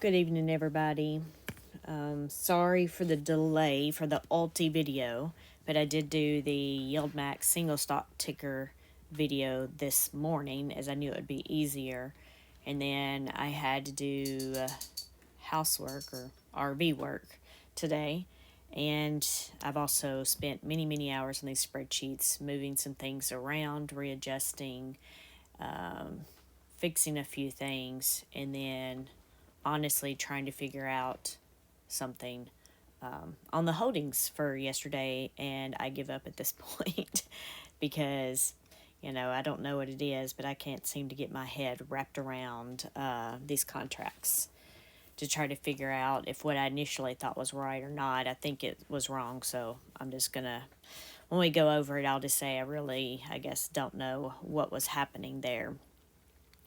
Good evening, everybody. Sorry for the delay for the ULTY video, but I did do the Yieldmax single stock ticker video this morning as I knew it would be easier. And then I had to do housework or RV work today. And I've also spent many, many hours on these spreadsheets, moving some things around, readjusting, fixing a few things, and then honestly trying to figure out something on the holdings for yesterday. And I give up at this point because, I don't know what it is, but I can't seem to get my head wrapped around these contracts to try to figure out if what I initially thought was right or not. I think it was wrong, so I'm just going to, when we go over it, I'll just say I guess, don't know what was happening there.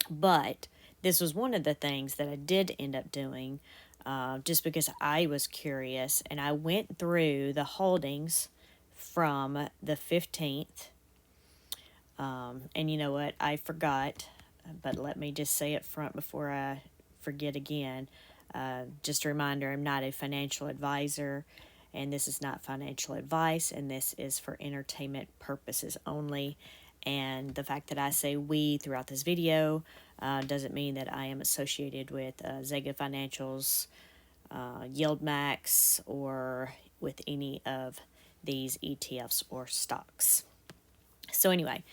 But this was one of the things that I did end up doing just because I was curious, and I went through the holdings from the 15th. And you know what? I forgot, but let me just say it front before I forget again. Just a reminder, I'm not a financial advisor, and this is not financial advice, and this is for entertainment purposes only. And the fact that I say we throughout this video doesn't mean that I am associated with Zega Financials, Yieldmax, or with any of these ETFs or stocks. So anyway,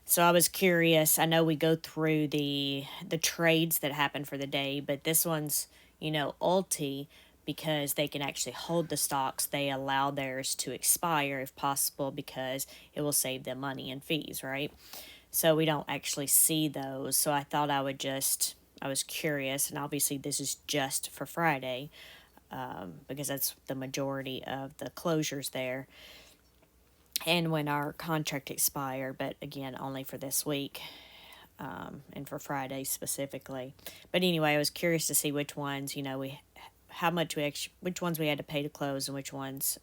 so I was curious. I know we go through the trades that happen for the day, but this one's, ULTY, because they can actually hold the stocks. They allow theirs to expire if possible because it will save them money and fees, right? So we don't actually see those. So I thought I was curious, and obviously this is just for Friday because that's the majority of the closures there. And when our contract expire, but again, only for this week. And for Friday specifically. But anyway, I was curious to see which ones, which ones we had to pay to close and which ones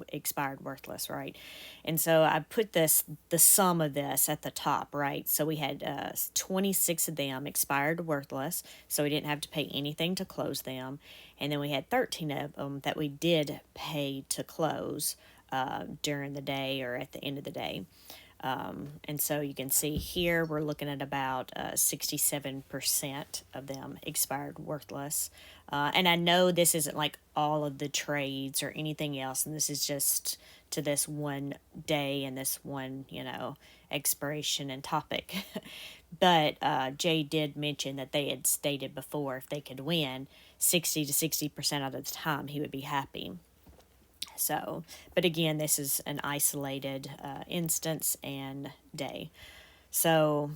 expired worthless, right? And so I put the sum of this at the top, right? So we had 26 of them expired worthless, so we didn't have to pay anything to close them. And then we had 13 of them that we did pay to close during the day or at the end of the day. And so you can see here we're looking at about 67% of them expired worthless. And I know this isn't like all of the trades or anything else, and this is just to this one day and this one, expiration and topic. But Jay did mention that they had stated before if they could win 60 to 60% of the time, he would be happy. So, but again, this is an isolated instance and day. So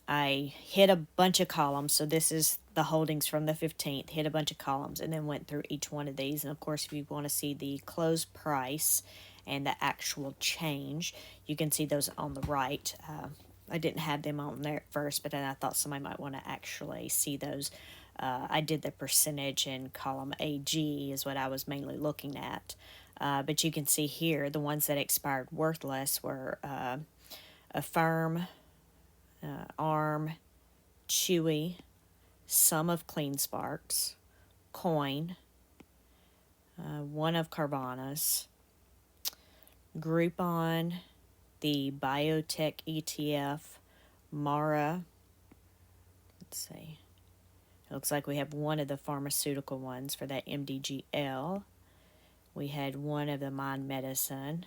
I hit a bunch of columns. So this is the holdings from the 15th, hit a bunch of columns, and then went through each one of these. And of course, if you want to see the close price and the actual change, you can see those on the right. I didn't have them on there at first, but then I thought somebody might want to actually see those. I did the percentage in column AG is what I was mainly looking at. But you can see here the ones that expired worthless were Affirm, ARM, Chewy, some of Clean Sparks, Coin, one of Carvana's, Groupon, the Biotech ETF, Mara. Let's see. It looks like we have one of the pharmaceutical ones for that MDGL. We had one of the Mind Medicine,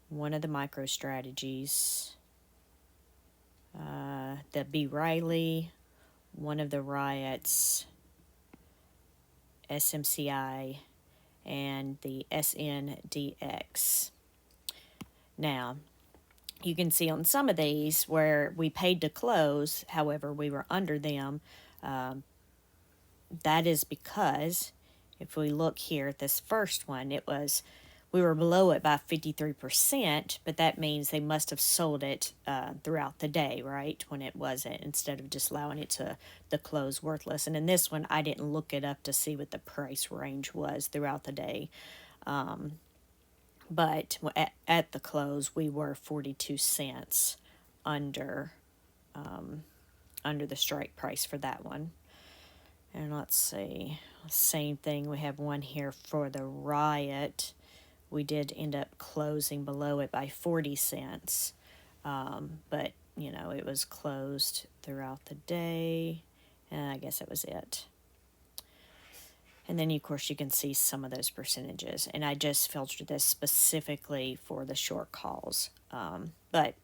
one of the MicroStrategies, the B. Riley, one of the Riots, SMCI, and the SNDX. Now, you can see on some of these where we paid to close, however, we were under them. That is because if we look here at this first one, we were below it by 53%, but that means they must have sold it throughout the day, right, when it wasn't, instead of just allowing it to the close worthless. And in this one, I didn't look it up to see what the price range was throughout the day. But at the close, we were 42 cents under the strike price for that one. And let's see, same thing. We have one here for the Riot. We did end up closing below it by 40 cents. But, you know, it was closed throughout the day. And I guess that was it. And then, of course, you can see some of those percentages. And I just filtered this specifically for the short calls. But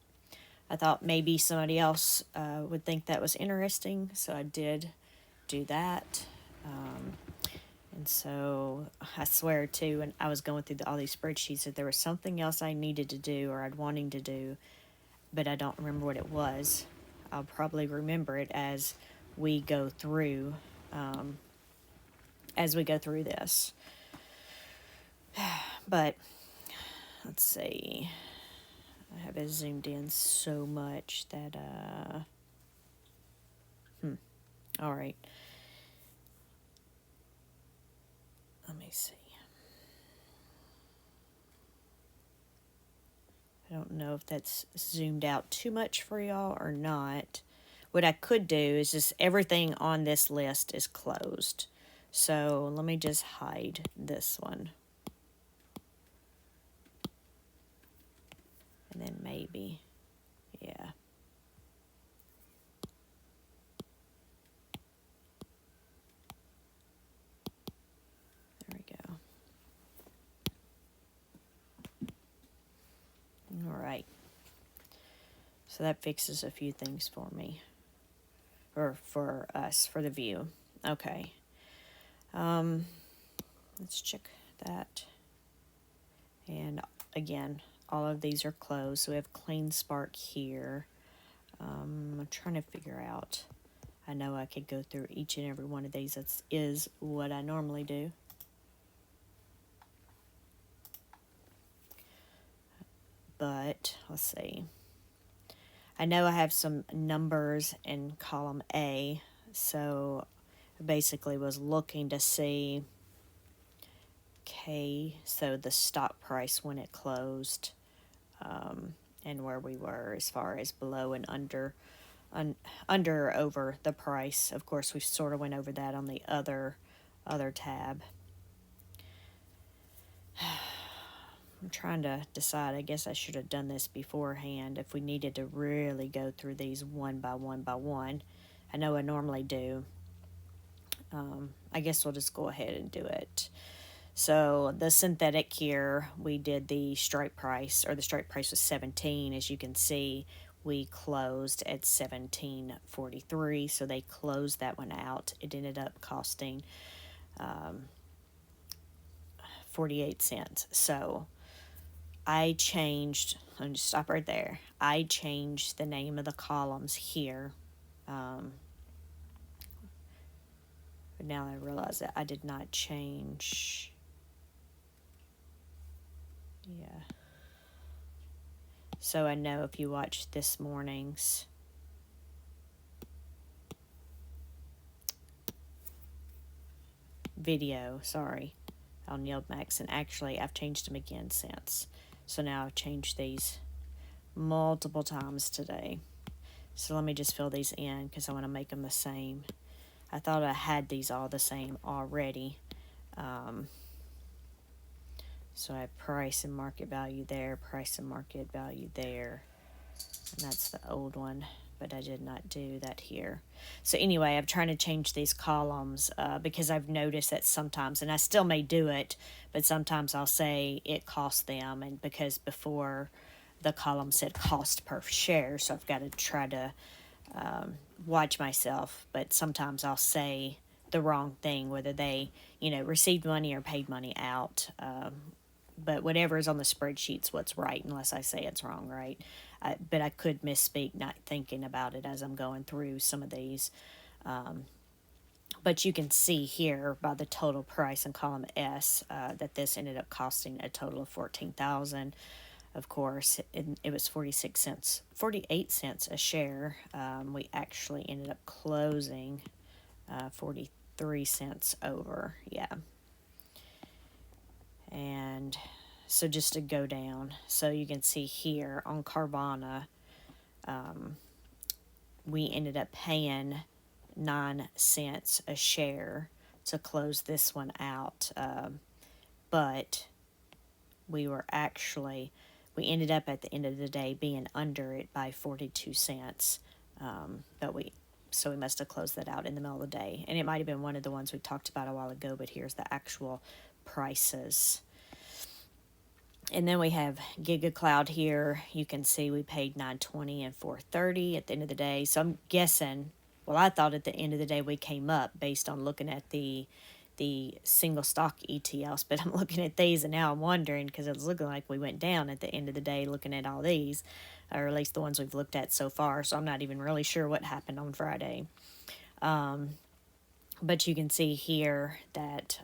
I thought maybe somebody else would think that was interesting. So I did do that. And so I swear, too, when I was going through all these spreadsheets, that there was something else I needed to do or I'd wanting to do, but I don't remember what it was. I'll probably remember it we go through as we go through this. But let's see. I have it zoomed in so much that all right. Let me see. I don't know if that's zoomed out too much for y'all or not. What I could do is just everything on this list is closed. So let me just hide this one. And then maybe, yeah. There we go. All right. So that fixes a few things for me. Or for us, for the view. Okay. Let's check that. And again, all of these are closed. So we have Clean Spark here. I'm trying to figure out. I know I could go through each and every one of these. That is what I normally do. But let's see. I know I have some numbers in column A. So I basically was looking to see so the stock price when it closed, and where we were as far as below and under or over the price. Of course, we sort of went over that on the other tab. I'm trying to decide. I guess I should have done this beforehand if we needed to really go through these one by one. I know I normally do. I guess we'll just go ahead and do it. So the synthetic here, we did the strike price, or the strike price was 17. As you can see, we closed at 17.43. So they closed that one out. It ended up costing 48 cents. So I changed, let me just stop right there. I changed the name of the columns here. But now I realize that I did not change. Yeah. So I know if you watch this morning's video, on Yieldmax, and actually I've changed them again since. So now I've changed these multiple times today. So let me just fill these in because I want to make them the same. I thought I had these all the same already. So I have price and market value there, price and market value there. And that's the old one, but I did not do that here. So anyway, I'm trying to change these columns because I've noticed that sometimes, and I still may do it, but sometimes I'll say it cost them, and because before the column said cost per share, so I've got to try to watch myself, but sometimes I'll say the wrong thing, whether they, received money or paid money out. But whatever is on the spreadsheet's what's right, unless I say it's wrong, right? But I could misspeak, not thinking about it as I'm going through some of these. But you can see here by the total price in column S that this ended up costing a total of $14,000. Of course, it was 48 cents a share. We actually ended up closing 43 cents over. Yeah. And so just to go down, so you can see here on Carvana, we ended up paying 9 cents a share to close this one out. But we were actually, we ended up at the end of the day being under it by 42 cents. But so we must have closed that out in the middle of the day. And it might have been one of the ones we talked about a while ago, but here's the actual prices. And then we have GigaCloud here. You can see we paid $9.20 and $4.30 at the end of the day. So I'm guessing, well, I thought at the end of the day we came up based on looking at the single stock ETLs, but I'm looking at these and now I'm wondering, because it's looking like we went down at the end of the day looking at all these, or at least the ones we've looked at so far. So I'm not even really sure what happened on Friday. But you can see here that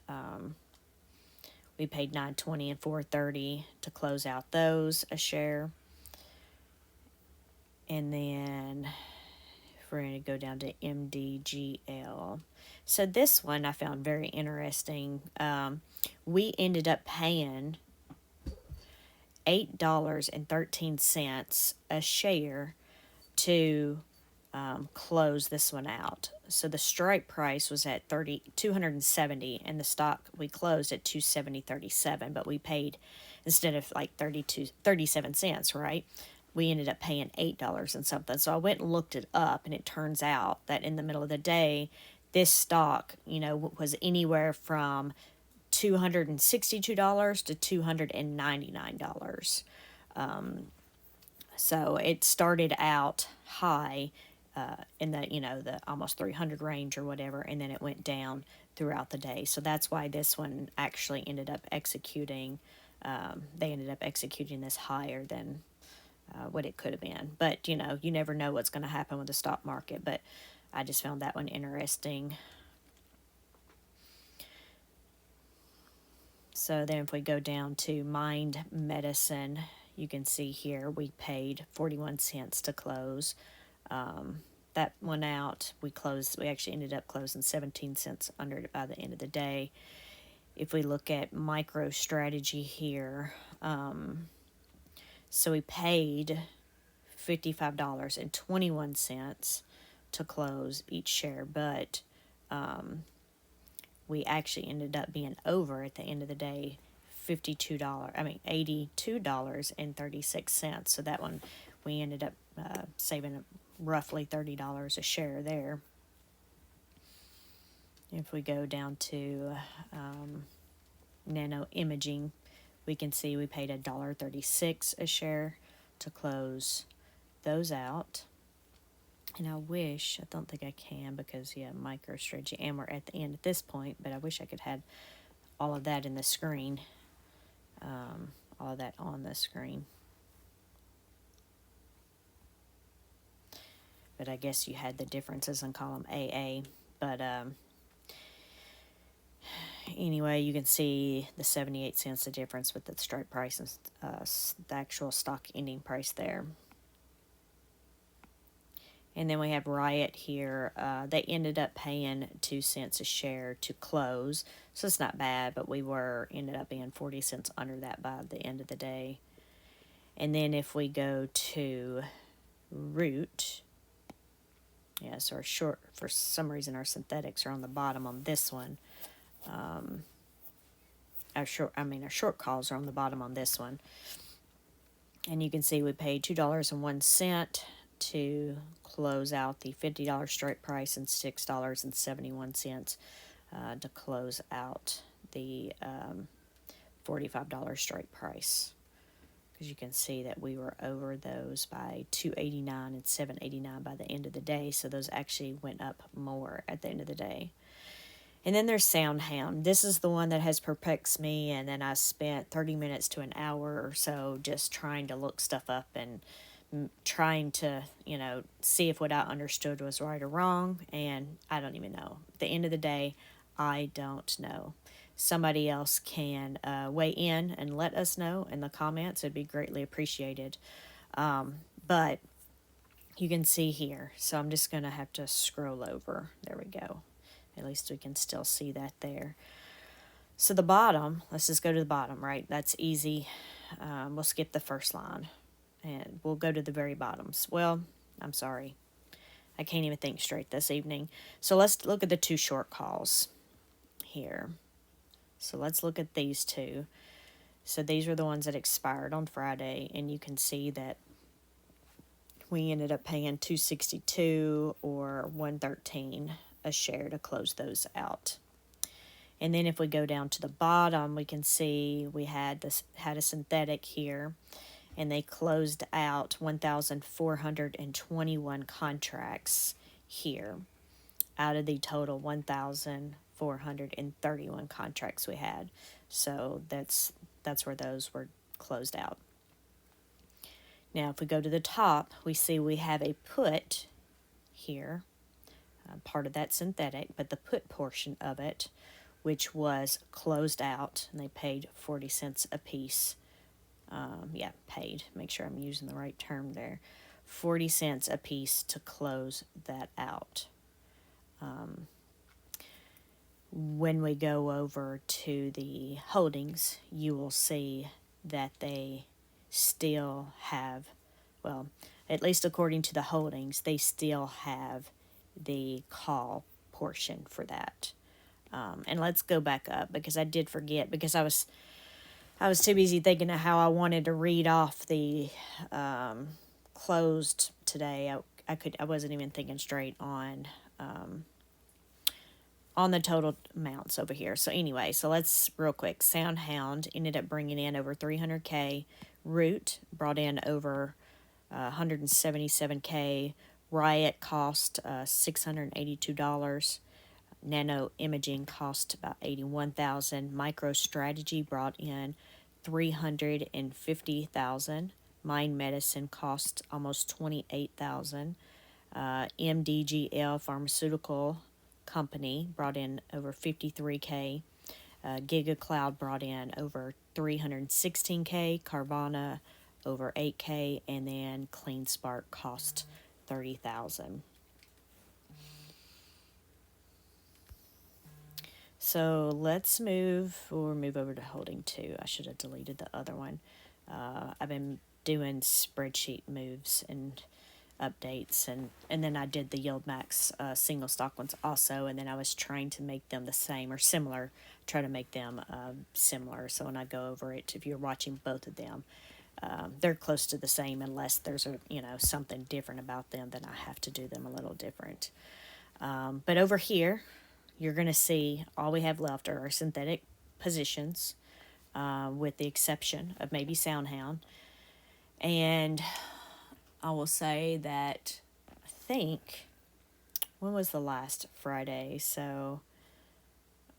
we paid $9.20 and $4.30 to close out those a share. And then we're going to go down to MDGL. So this one I found very interesting. We ended up paying $8.13 a share to close this one out. So the strike price was at 270, and the stock we closed at 270.37, but we paid, instead of like 37 cents, right? We ended up paying $8 and something. So I went and looked it up, and it turns out that in the middle of the day, this stock, was anywhere from $262 to $299. So it started out high in the almost 300 range or whatever, and then it went down throughout the day. So that's why this one actually ended up executing. They ended up executing this higher than what it could have been. But you never know what's going to happen with the stock market. But I just found that one interesting. So then if we go down to Mind Medicine, you can see here we paid 41 cents to close. That one out, we actually ended up closing 17 cents under it by the end of the day. If we look at MicroStrategy here, so we paid $55.21 to close each share, but we actually ended up being over at the end of the day, $82.36. So that one we ended up saving roughly $30 a share there. If we go down to Nano Imaging, we can see we paid $1.36 a share to close those out. And I don't think I can because, MicroStrategy, and we're at the end at this point, but I wish I could have all of that in the screen, all of that on the screen. But I guess you had the differences in column AA. But anyway, you can see the 78 cents, the difference with the strike price and the actual stock ending price there. And then we have Riot here. They ended up paying 2 cents a share to close. So it's not bad, but we ended up being 40 cents under that by the end of the day. And then if we go to Root, so for some reason our synthetics are on the bottom on this one. Our short calls are on the bottom on this one. And you can see we paid $2.01 to close out the $50 strike price and $6.71 to close out the $45 strike price. Because you can see that we were over those by $2.89 and $7.89 by the end of the day. So those actually went up more at the end of the day. And then there's SoundHound. This is the one that has perplexed me, and then I spent 30 minutes to an hour or so just trying to look stuff up and trying to, see if what I understood was right or wrong, and I don't even know. At the end of the day, I don't know. Somebody else can weigh in and let us know in the comments. It'd be greatly appreciated. But you can see here, so I'm just going to have to scroll over. There we go. At least we can still see that there. So the bottom, let's just go to the bottom, right? That's easy. We'll skip the first line, and we'll go to the very bottoms. Well, I'm sorry. I can't even think straight this evening. So let's look at the 2 short calls here. So let's look at these 2. So these are the ones that expired on Friday, and you can see that we ended up paying $2.62 or $1.13 a share to close those out. And then if we go down to the bottom, we can see we had a synthetic here, and they closed out 1,421 contracts here out of the total 1,431 contracts we had. So that's where those were closed out. Now, if we go to the top, we see we have a put here, part of that synthetic, but the put portion of it, which was closed out, and they paid 40 cents a piece. Paid. Make sure I'm using the right term there. 40 cents a piece to close that out. When we go over to the holdings, you will see that they still have, well, at least according to the holdings, they still have the call portion for that. And let's go back up, because I did forget, because I was too busy thinking of how I wanted to read off the closed today. I wasn't even thinking straight on the total amounts over here. So anyway, so let's real quick. SoundHound ended up bringing in over 300K. Root brought in over 177K. Riot cost $682. Nano Imaging cost about $81,000. MicroStrategy brought in $350,000. Mind Medicine cost almost $28,000. MDGL Pharmaceutical Company brought in over $53K. GigaCloud brought in over $316K. Carvana over $8K, and then CleanSpark cost $30,000. So let's move over to holding 2. I should have deleted the other one. I've been doing spreadsheet moves and updates, and then I did the Yieldmax single stock ones also, and then I was trying to make them the same or similar, try to make them similar. So when I go over it, if you're watching both of them, they're close to the same, unless there's something different about them, then I have to do them a little different. But over here, you're going to see all we have left are our synthetic positions, with the exception of maybe SoundHound. And I will say that I think, when was the last Friday? So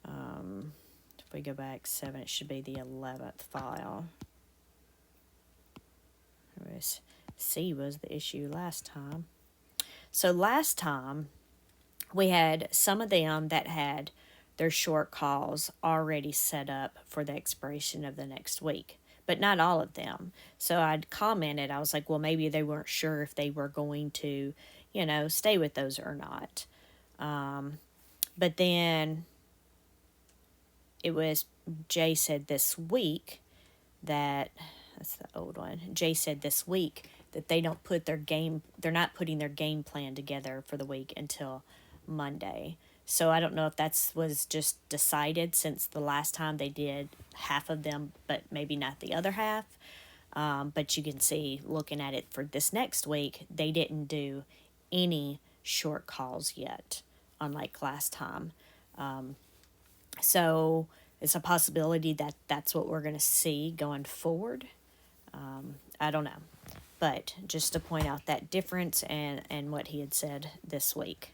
if we go back 7, it should be the 11th file. C was the issue last time. So last time, we had some of them that had their short calls already set up for the expiration of the next week, but not all of them. So I'd commented, I was like, well, maybe they weren't sure if they were going to, stay with those or not. But then it was, Jay said this week that's the old one. Jay said this week that they're not putting their game plan together for the week until Monday. So I don't know if that was just decided since the last time they did half of them, but maybe not the other half. But you can see, looking at it for this next week, they didn't do any short calls yet, unlike last time. So it's a possibility that that's what we're going to see going forward. I don't know. But just to point out that difference and what he had said this week.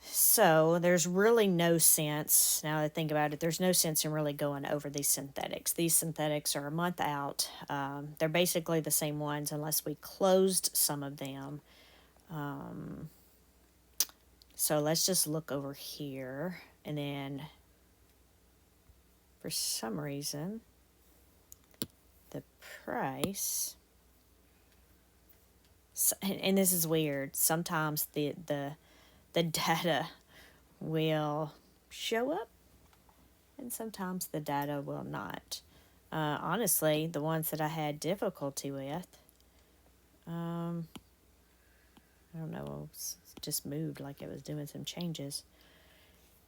So there's really no sense, now that I think about it, there's no sense in really going over these synthetics. These synthetics are a month out. They're basically the same ones unless we closed some of them. So let's just look over here. And then for some reason, the price, and this is weird, sometimes the data will show up and sometimes the data will not. Honestly, the ones that I had difficulty with, I don't know, it just moved like it was doing some changes.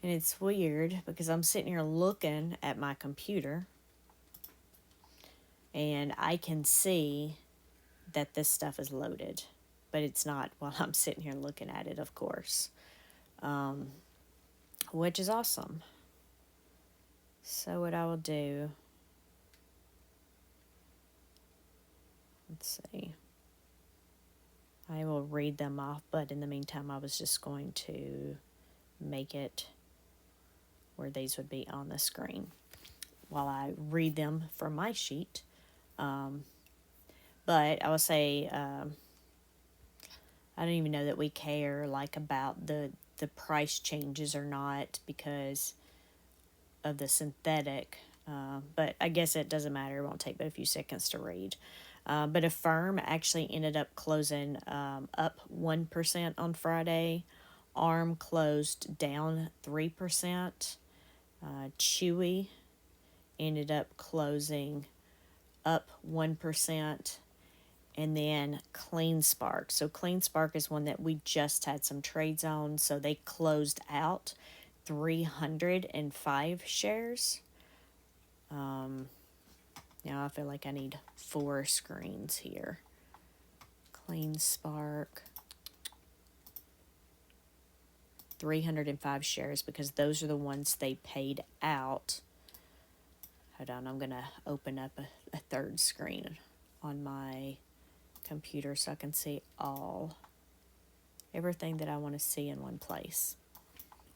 And it's weird because I'm sitting here looking at my computer and I can see that this stuff is loaded, but it's not while I'm sitting here looking at it, of course, which is awesome. So, what I will do, let's see, I will read them off, but in the meantime, I was just going to make it where these would be on the screen while I read them from my sheet. But I will say, I don't even know that we care like about the price changes or not because of the synthetic. But I guess it doesn't matter. It won't take but a few seconds to read. But Affirm actually ended up closing up 1% on Friday. ARM closed down 3%. Chewy ended up closing up 1%. And then Clean Spark. So Clean Spark is one that we just had some trades on. So they closed out 305 shares. Now I feel like I need 4 screens here. Clean Spark. 305 shares because those are the ones they paid out. Hold on, I'm going to open up a third screen on my computer so I can see everything that I want to see in one place.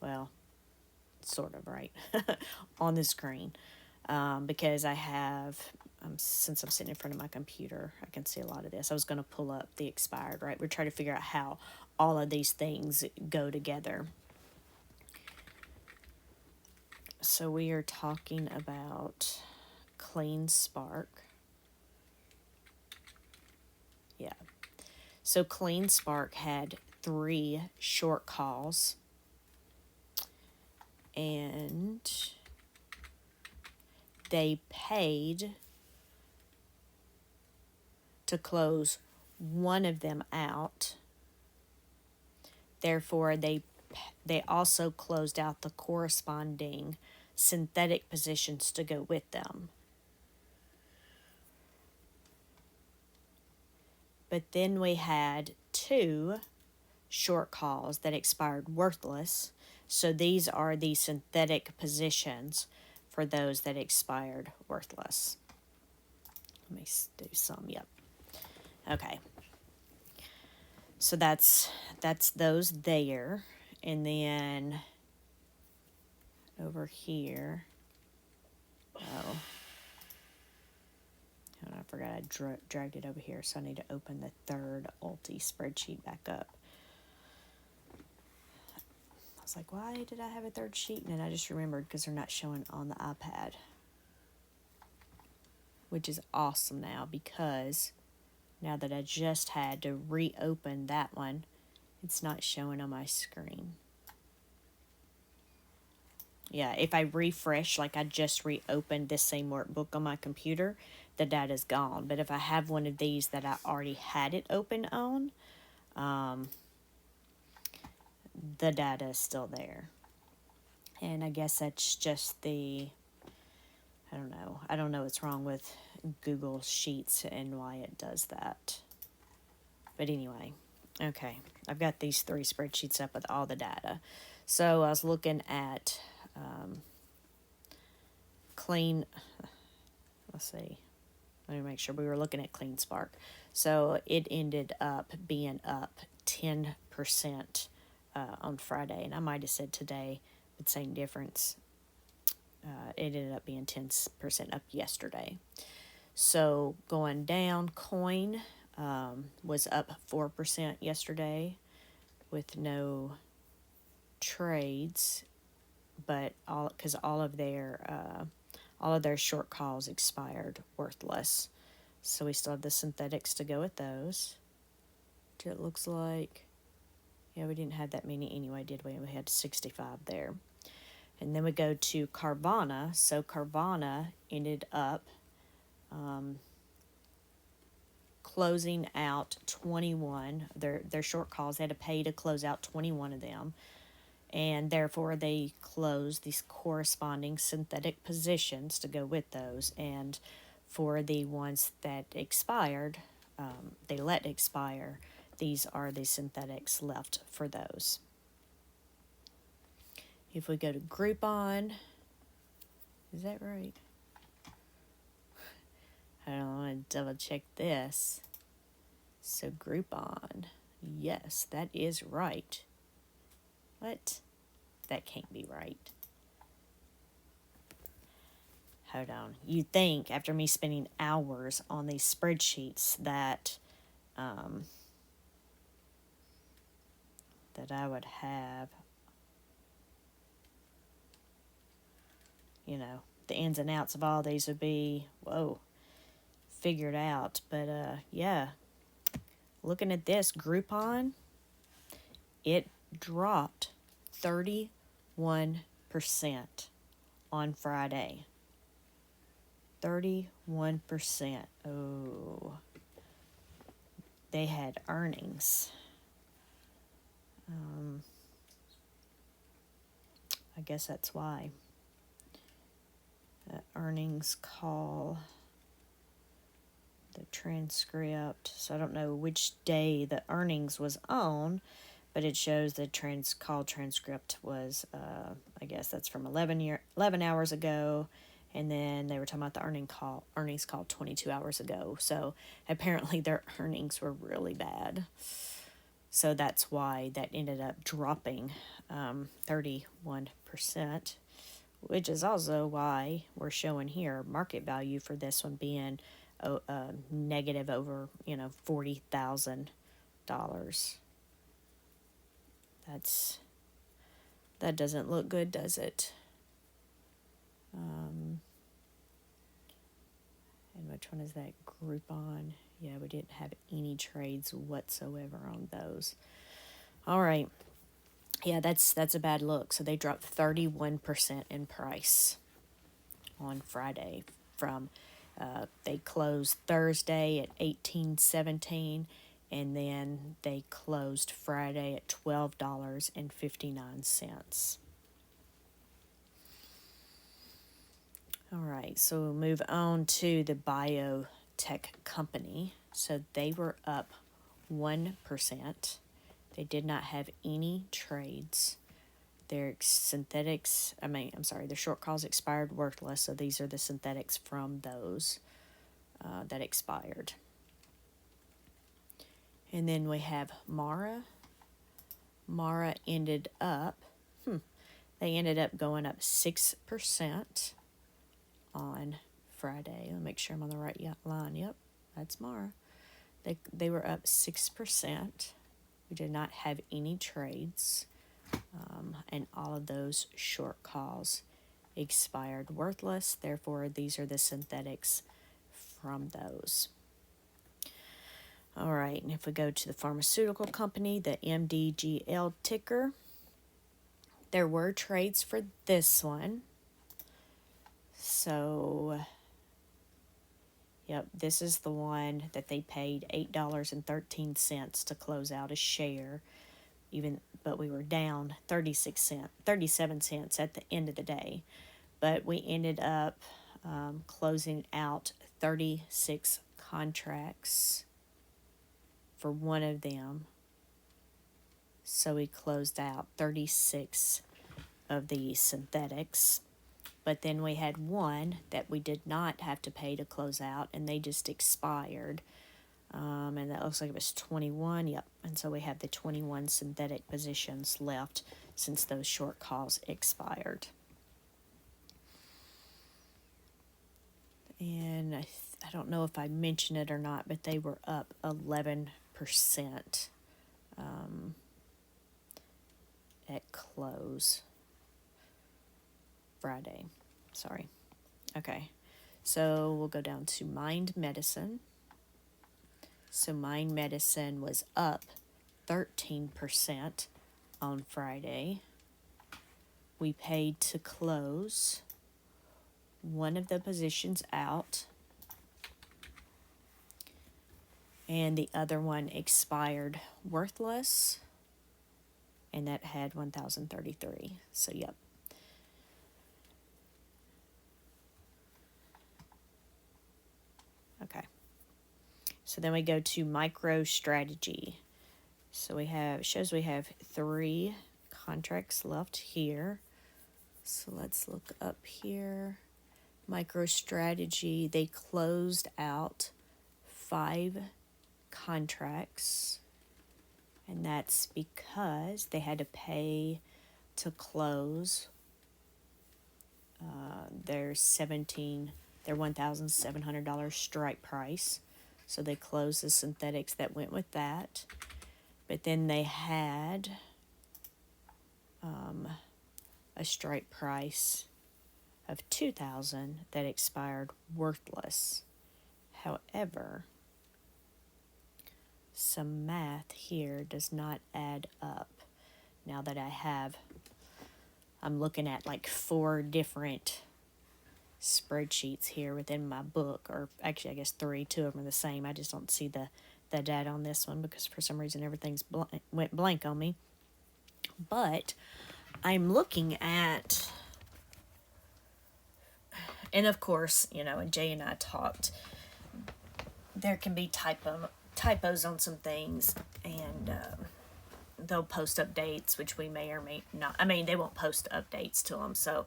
Well, sort of, right? On the screen. Because I have, since I'm sitting in front of my computer, I can see a lot of this. I was going to pull up the expired, right? We're trying to figure out how all of these things go together. So we are talking about Clean Spark. Yeah. So Clean Spark had 3 short calls. And they paid to close one of them out. Therefore, they also closed out the corresponding synthetic positions to go with them. But then we had 2 short calls that expired worthless. So these are the synthetic positions for those that expired worthless. Let me do some, yep. Okay. So that's those there. And then over here, I forgot I dragged it over here, so I need to open the third ULTY spreadsheet back up. I was like, why did I have a third sheet? And then I just remembered because they're not showing on the iPad, which is awesome now because now that I just had to reopen that one, it's not showing on my screen. Yeah, if I refresh, like I just reopened this same workbook on my computer, the data's gone. But if I have one of these that I already had it open on, the data is still there. And I guess that's just I don't know what's wrong with Google Sheets and why it does that. But anyway, okay, I've got these 3 spreadsheets up with all the data. So I was looking at let's see, let me make sure we were looking at Clean Spark. So it ended up being up 10% on Friday, and I might have said today, but same difference. It ended up being 10% up yesterday. So going down, Coin was up 4% yesterday with no trades, but because all of their short calls expired worthless. So we still have the synthetics to go with those. It looks like, yeah, we didn't have that many anyway, did we? We had 65 there. And then we go to Carvana. So Carvana ended up closing out 21. Their short calls, they had to pay to close out 21 of them. And therefore, they closed these corresponding synthetic positions to go with those. And for the ones that expired, they let expire, these are the synthetics left for those. If we go to Groupon, is that right? I don't want to double check this. So Groupon, yes, that is right. What? That can't be right. Hold on. You'd think after me spending hours on these spreadsheets that that I would have, the ins and outs of all these would be, figured out. But yeah, looking at this Groupon, it dropped 31% on Friday. 31%. Oh. They had earnings. I guess that's why. The earnings call, the transcript. So I don't know which day the earnings was on, but it shows the call transcript was, I guess that's from 11 hours ago. And then they were talking about the earnings call 22 hours ago. So apparently their earnings were really bad. So that's why that ended up dropping 31%, which is also why we're showing here market value for this one being negative over, $40,000. That doesn't look good, does it? And which one is that? Groupon. Yeah, we didn't have any trades whatsoever on those. All right. Yeah, that's a bad look. So they dropped 31% in price on Friday from they closed Thursday at $18.17, and then they closed Friday at $12.59. All right, so we'll move on to the biotech company. So they were up 1%. They did not have any trades. Their their short calls expired worthless. So these are the synthetics from those that expired. And then we have Mara. Mara ended up going up 6% on Friday. Let me make sure I'm on the right line. Yep, that's Mara. They were up 6%. We did not have any trades, and all of those short calls expired worthless. Therefore, these are the synthetics from those. All right, and if we go to the pharmaceutical company, the MDGL ticker, there were trades for this one. So, yep, this is the one that they paid $8.13 to close out a share, but we were down 37 cents at the end of the day. But we ended up closing out 36 contracts for one of them. So we closed out 36 of the synthetics. But then we had one that we did not have to pay to close out, and they just expired. And that looks like it was 21. Yep. And so we have the 21 synthetic positions left since those short calls expired. And I don't know if I mentioned it or not, but they were up 11% at close Friday. Sorry. Okay. So we'll go down to Mind Medicine. So Mind Medicine was up 13% on Friday. We paid to close one of the positions out. And the other one expired worthless, and that had 1,033. So, yep. Okay. So then we go to MicroStrategy. So we have, shows we have 3 contracts left here. So let's look up here. MicroStrategy, they closed out 5 contracts, and that's because they had to pay to close their $1,700 strike price. So they closed the synthetics that went with that. But then they had a strike price of $2,000 that expired worthless. However, some math here does not add up. Now that I'm looking at like 4 different spreadsheets here within my book, or actually I guess 3, 2 of them are the same. I just don't see the data on this one because for some reason everything's went blank on me. But I'm looking at, and of course, and Jay and I talked, there can be typos on some things, and they'll post updates, which we may or may not. I mean, they won't post updates to them, so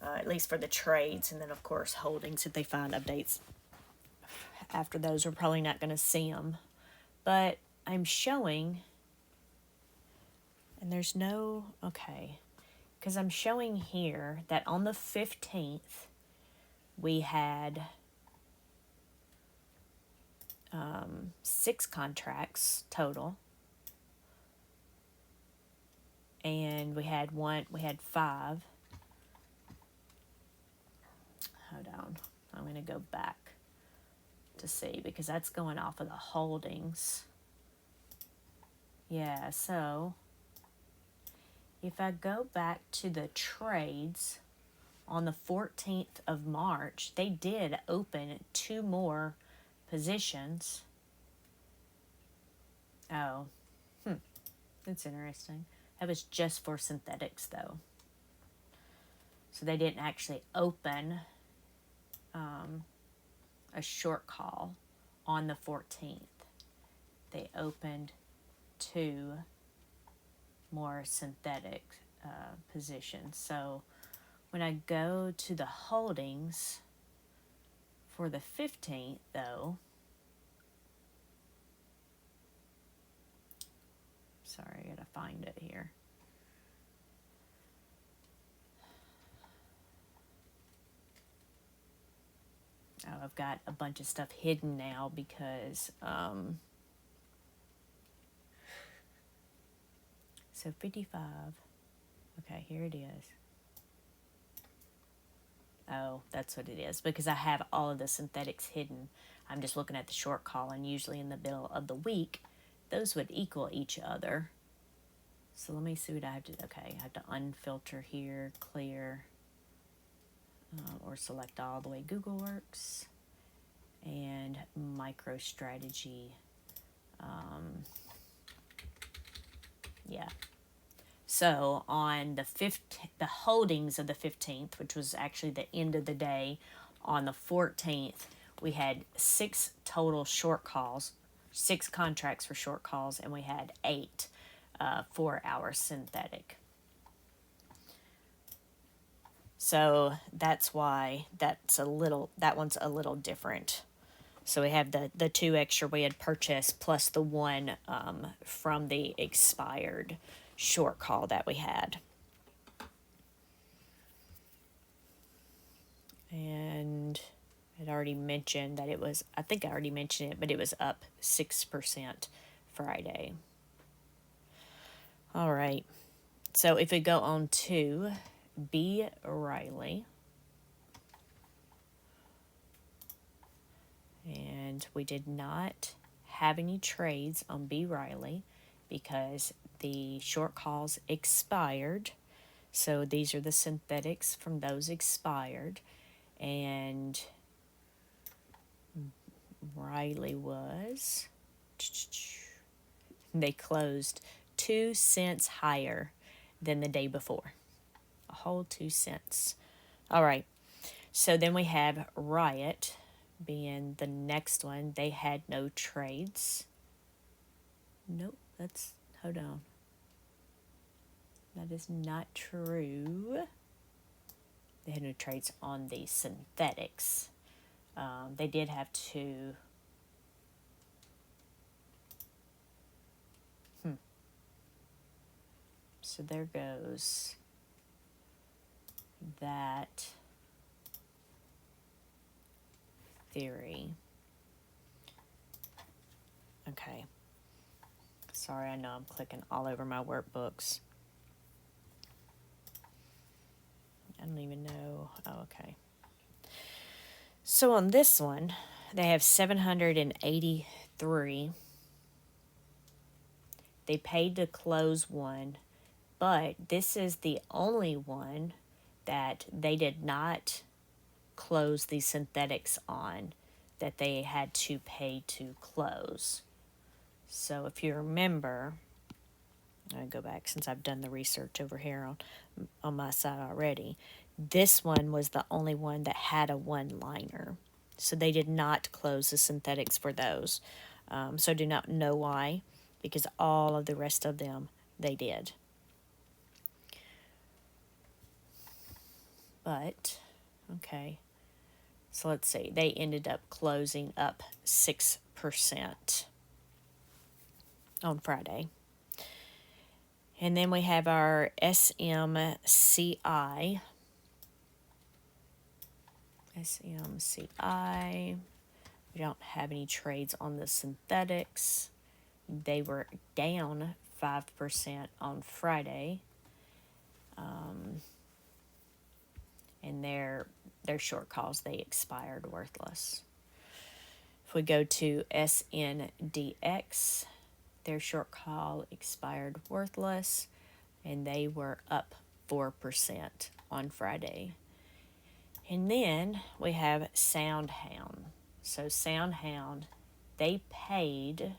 at least for the trades, and then of course holdings, if they find updates after those, we're probably not going to see them. But I'm showing, and there's no, okay, because I'm showing here that on the 15th, we had 6 contracts total. And we had 5. Hold on. I'm going to go back to see because that's going off of the holdings. Yeah, so if I go back to the trades on the 14th of March, they did open 2 more positions. Oh, that's interesting. That was just for synthetics, though. So they didn't actually open a short call on the 14th. They opened 2 more synthetic positions. So when I go to the holdings for the 15th, though, sorry, I gotta find it here. Oh, I've got a bunch of stuff hidden now because, so 55, okay, here it is. Oh, that's what it is, because I have all of the synthetics hidden. I'm just looking at the short call, and usually in the middle of the week, those would equal each other. So let me see what I have to, okay, I have to unfilter here, clear, or select all the way Google works, and MicroStrategy, yeah. So on the holdings of the 15th, which was actually the end of the day, on the 14th, we had 6 total short calls, 6 contracts for short calls, and we had 8 for our synthetic. So that's why that one's a little different. So we have the 2 extra we had purchased plus the 1 from the expired short call that we had. And I'd already mentioned that it was, I think I already mentioned it, but it was up 6% Friday. All right. So if we go on to B. Riley, and we did not have any trades on B. Riley because the short calls expired. So these are the synthetics from those expired. And Riley was They closed 2 cents higher than the day before. A whole 2 cents. All right. So then we have Riot being the next one. They had no trades. Nope, hold on. That is not true. They had no trades on the synthetics. They did have two. So there goes that theory. Okay. Sorry, I know I'm clicking all over my workbooks. I don't even know. Oh, okay. So on this one, they have 783. They paid to close one, but this is the only one that they did not close the synthetics on, that they had to pay to close. So if you remember, I'll go back since I've done the research over here on my side already. This one was the only one that had a one-liner. So they did not close the synthetics for those. So I do not know why, because all of the rest of them, they did. But, okay. So let's see. They ended up closing up 6% on Friday. And then we have our SMCI. SMCI. We don't have any trades on the synthetics. They were down 5% on Friday. And their short calls, they expired worthless. If we go to SNDX, their short call expired worthless, and they were up 4% on Friday. And then we have SoundHound. So SoundHound, they paid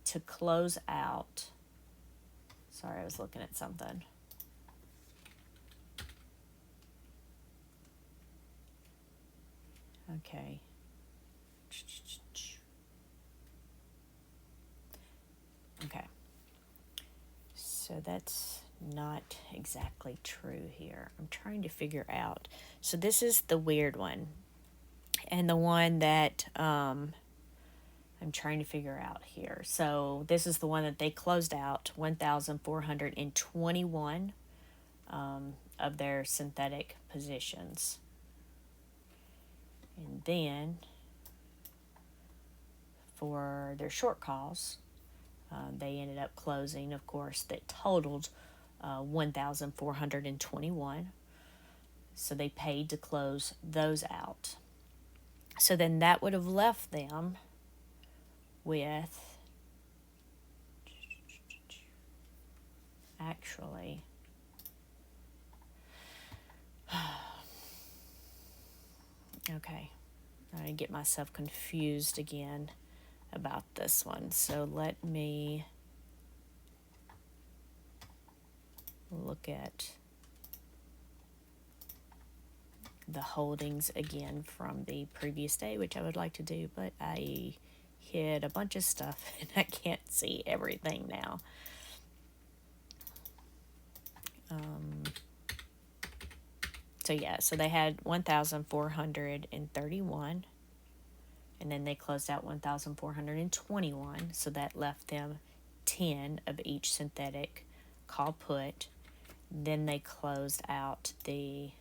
to close out. Sorry, I was looking at something. Okay. Okay. So that's not exactly true here. I'm trying to figure out. So this is the weird one. And the one that I'm trying to figure out here. So this is the one that they closed out 1,421 of their synthetic positions. And then for their short calls, they ended up closing, of course, that totaled 1,421. So they paid to close those out. So then that would have left them with, actually, okay, I get myself confused again about this one. So let me look at the holdings again from the previous day, which I would like to do, but I hit a bunch of stuff and I can't see everything now. So yeah, so they had 1,431, and then they closed out 1,421, so that left them 10 of each synthetic call put. Then they closed out the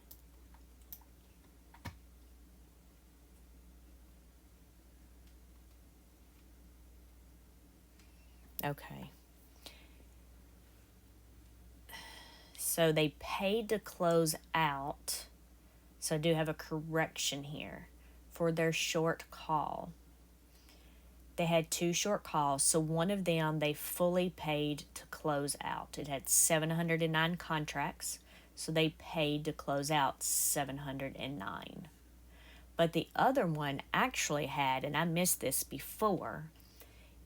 okay. So they paid to close out. So I do have a correction here for their short call. They had two short calls, so one of them they fully paid to close out. It had 709 contracts, so they paid to close out 709. But the other one actually had, and I missed this before,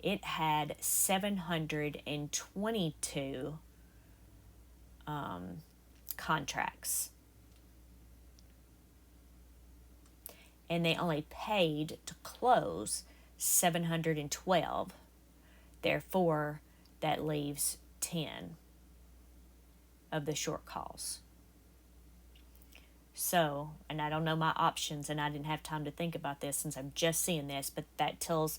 it had 722 contracts. And they only paid to close 712. Therefore, that leaves 10 of the short calls. So, and I don't know my options, and I didn't have time to think about this since I'm just seeing this, but that tells,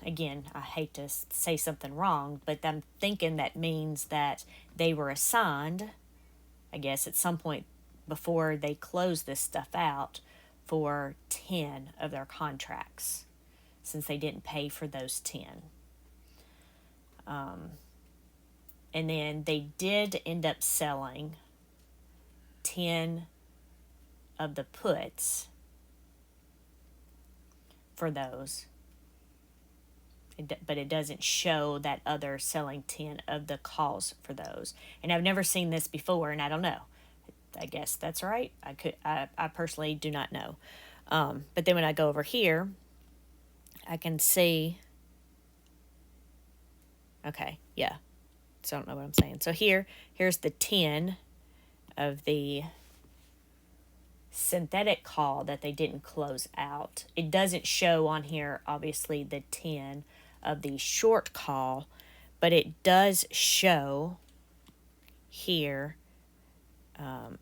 again, I hate to say something wrong, but I'm thinking that means that they were assigned, I guess, at some point before they closed this stuff out for 10 of their contracts, since they didn't pay for those 10. And then they did end up selling 10 of the puts for those. But it doesn't show that other selling 10 of the calls for those. And I've never seen this before, and I don't know. I guess that's right. I personally do not know. But then when I go over here, I can see. Okay, yeah. So I don't know what I'm saying. So here's the 10 of the synthetic call that they didn't close out. It doesn't show on here, obviously, the 10 of the short call, but it does show here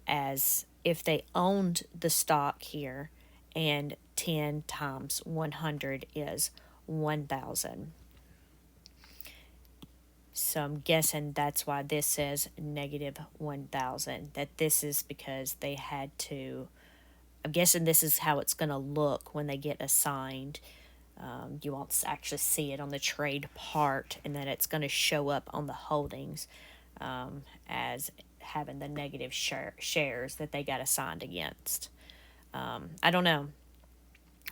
as if they owned the stock here, and 10 times 100 is 1,000. So I'm guessing that's why this says negative 1,000, that this is because they had to, I'm guessing this is how it's going to look when they get assigned. You won't actually see it on the trade part, and then it's going to show up on the holdings as having the negative shares that they got assigned against. I don't know.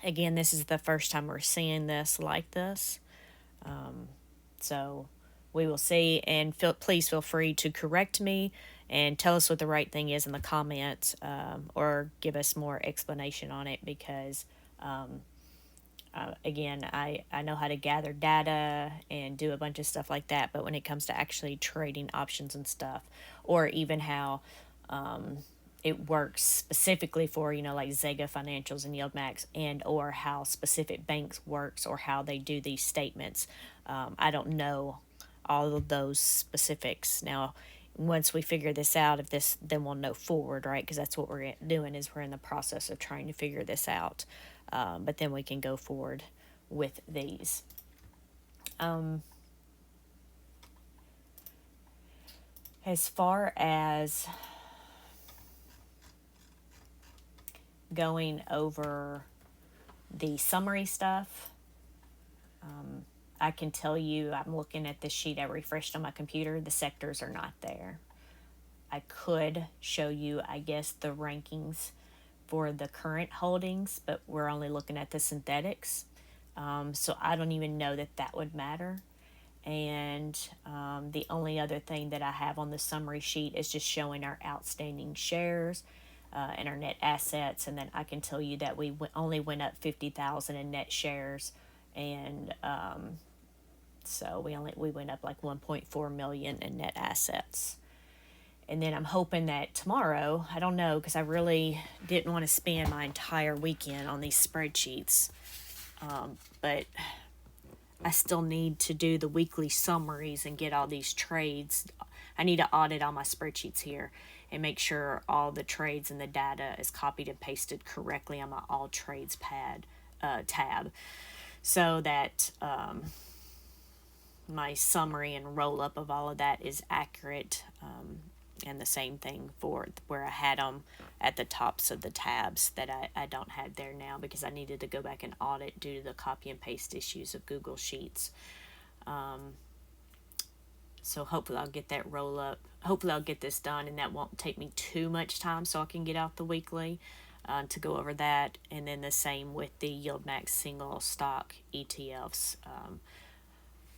Again, this is the first time we're seeing this like this. So we will see, and please feel free to correct me and tell us what the right thing is in the comments, or give us more explanation on it, because again, I know how to gather data and do a bunch of stuff like that, but when it comes to actually trading options and stuff, or even how it works specifically for, like Zega Financials and Yieldmax, and or how specific banks works, or how they do these statements, I don't know all of those specifics. Now, once we figure this out, then we'll know forward, right? Because that's what we're doing, is we're in the process of trying to figure this out. But then we can go forward with these. As far as going over the summary stuff, I can tell you, I'm looking at this sheet I refreshed on my computer, the sectors are not there. I could show you, I guess, the rankings for the current holdings, but we're only looking at the synthetics. So I don't even know that would matter. And the only other thing that I have on the summary sheet is just showing our outstanding shares and our net assets. And then I can tell you that we only went up 50,000 in net shares, and so we went up like 1.4 million in net assets. And then I'm hoping that tomorrow, I don't know, because I really didn't want to spend my entire weekend on these spreadsheets. But I still need to do the weekly summaries and get all these trades. I need to audit all my spreadsheets here and make sure all the trades and the data is copied and pasted correctly on my All Trades tab, so that my summary and roll-up of all of that is accurate. And the same thing for where I had them at the tops of the tabs that I don't have there now, because I needed to go back and audit due to the copy and paste issues of Google Sheets. So hopefully I'll get that roll up. Hopefully I'll get this done, and that won't take me too much time, so I can get out the weekly to go over that. And then the same with the Yieldmax single stock ETFs.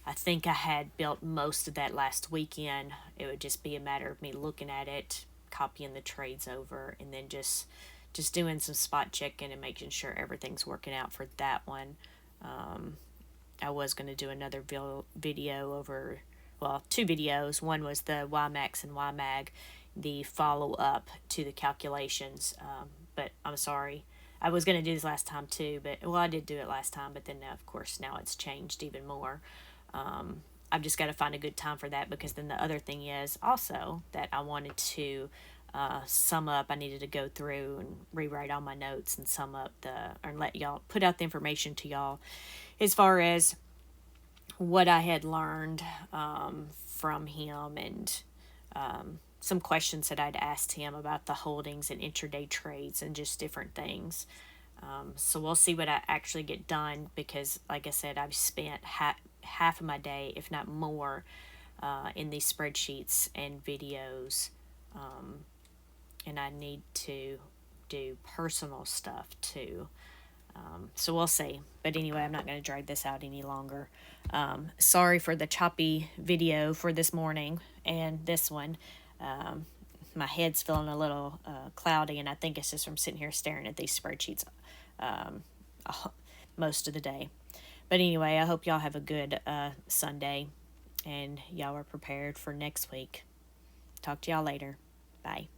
I think I had built most of that last weekend. It would just be a matter of me looking at it, copying the trades over, and then just just doing some spot checking and making sure everything's working out for that one. I was going to do another video over, well, two videos. One was the Ymax and Ymag, the follow up to the calculations. But I'm sorry. I was going to do this last time too, but well, I did do it last time, but then of course now it's changed even more. I've just got to find a good time for that, because then the other thing is also that I wanted to sum up. I needed to go through and rewrite all my notes and sum up or let y'all put out the information to y'all as far as what I had learned from him, and some questions that I'd asked him about the holdings and intraday trades and just different things. So we'll see what I actually get done, because, like I said, I've spent half of my day, if not more, in these spreadsheets and videos, and I need to do personal stuff too. So we'll see. But anyway, I'm not going to drag this out any longer. Sorry for the choppy video for this morning and this one. My head's feeling a little cloudy, and I think it's just from sitting here staring at these spreadsheets most of the day. But anyway, I hope y'all have a good Sunday, and y'all are prepared for next week. Talk to y'all later. Bye.